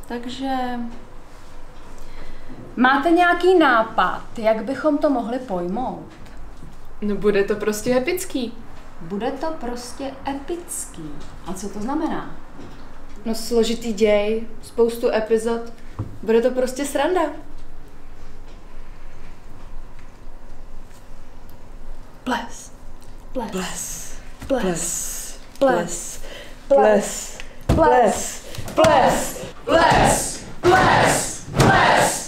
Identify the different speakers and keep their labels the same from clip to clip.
Speaker 1: Takže máte nějaký nápad, jak bychom to mohli pojmout?
Speaker 2: No bude to prostě epický.
Speaker 1: Bude to prostě epický. A co to znamená?
Speaker 2: No složitý děj, spoustu epizod. Bude to prostě sranda. Ples. Ples. Ples. Ples. Ples. Ples. Ples. Ples. Ples. Ples. Ples. Ples.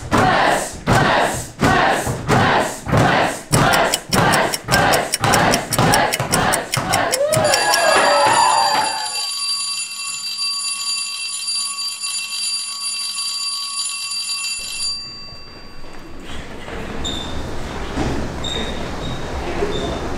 Speaker 2: Ples. Ples. Ples. Ples. Ples. Ples. Ples.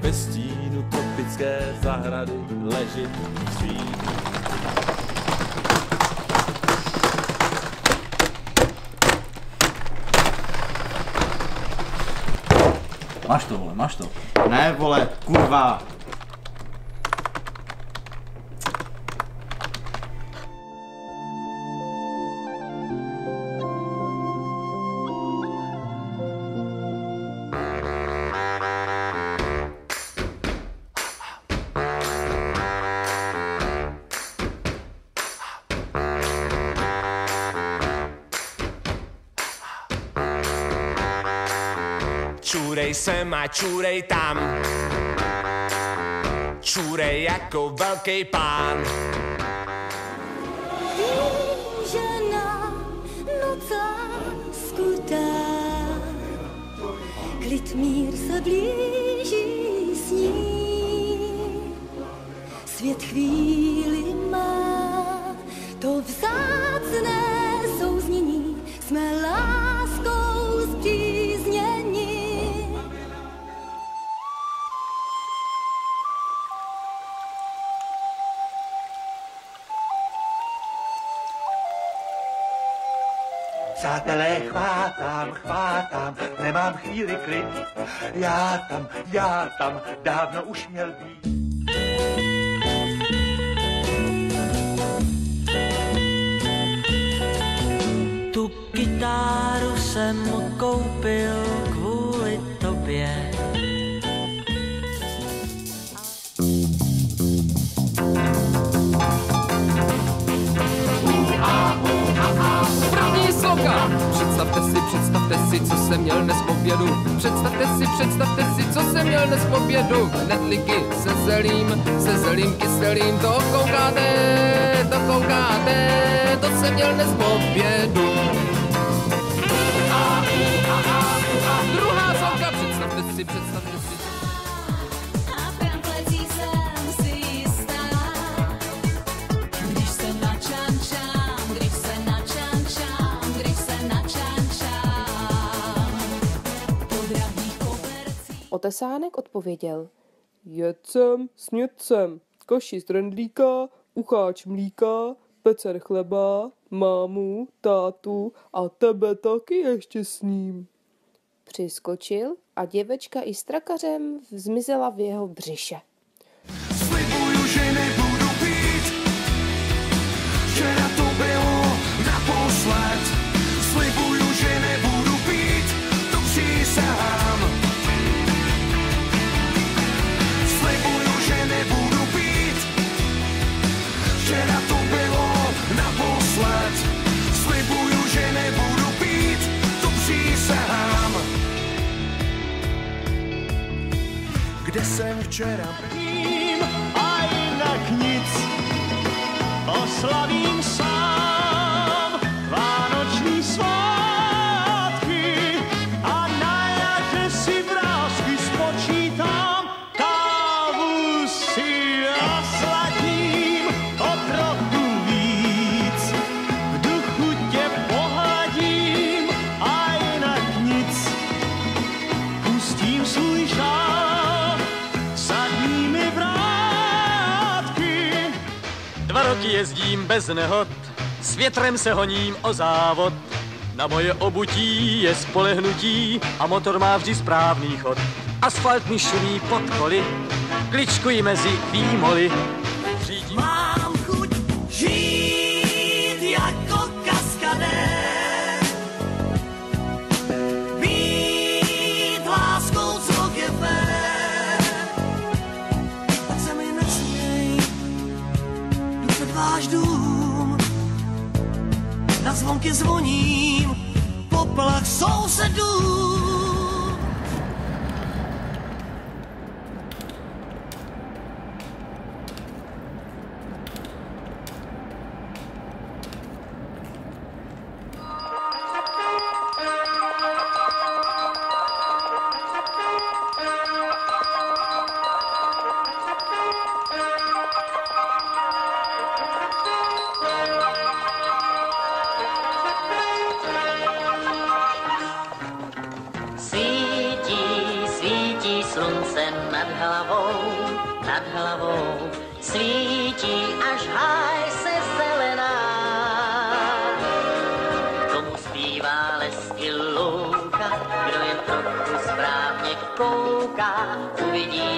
Speaker 3: Ve stínu tropické zahrady leží v síti.
Speaker 4: Máš to, vole, máš to.
Speaker 5: Ne, vole, kurva.
Speaker 6: Čurej sem a čurej tam, čurej jako velký pán.
Speaker 7: Žena, nocá skutá, klid mír se blíží s ní. Svět chvíli má, to vzácné souznění, jsme láskou spřízněni.
Speaker 8: Přátelé, chvátám, nemám chvíli klid. Já tam, dávno už měl být.
Speaker 9: Tu kytáru jsem koupil kvůli tobě.
Speaker 10: První sloka! Představte si, co jsem měl dnes v obědu. Představte si, co jsem měl dnes v obědu. Knedlíky se zelím kyselým. To koukáte, to jsem měl dnes v obědu. Druhá sloka! Představte si.
Speaker 2: Otesánek odpověděl: Jet jsem, sněd jsem, koši z trendlíka, ucháč mlíka, pecer chleba, mámu, tátu a tebe taky ještě s ním. Přiskočil a děvečka i s trakařem zmizela v jeho břiše.
Speaker 8: Slibuju, že nebudu pít, včera to bylo naposled. Slibuju, že nebudu pít, to přísahám. Slibuju, že nebudu pít, včera to bylo naposled. Slibuju, že nebudu pít,
Speaker 3: večera.
Speaker 8: A jinak nic, oslavím sám vánoční svátky a na jaře si vrásky spočítám, kávu si nasladím o trochu víc, v duchu tě pohladím a jinak nic, pustím svůj žál zadními vrátky.
Speaker 11: 2 roky jezdím bez nehod, s větrem se honím o závod. Na moje obutí je spolehnutí a motor má vždy správný chod. Asfalt mi šumí pod koly, kličkuji mezi výmoly.
Speaker 9: Mám chuť žít jako kaskadér, být láskou, co je fér. Tak se mi nesměj, jdu před váš dům, na zvonky zvoním, poplach sousedů. Svítí slunce nad hlavou, svítí až háj se zelená. K tomu zpívá les i louka, kdo jen trochu správně kouká, uvidí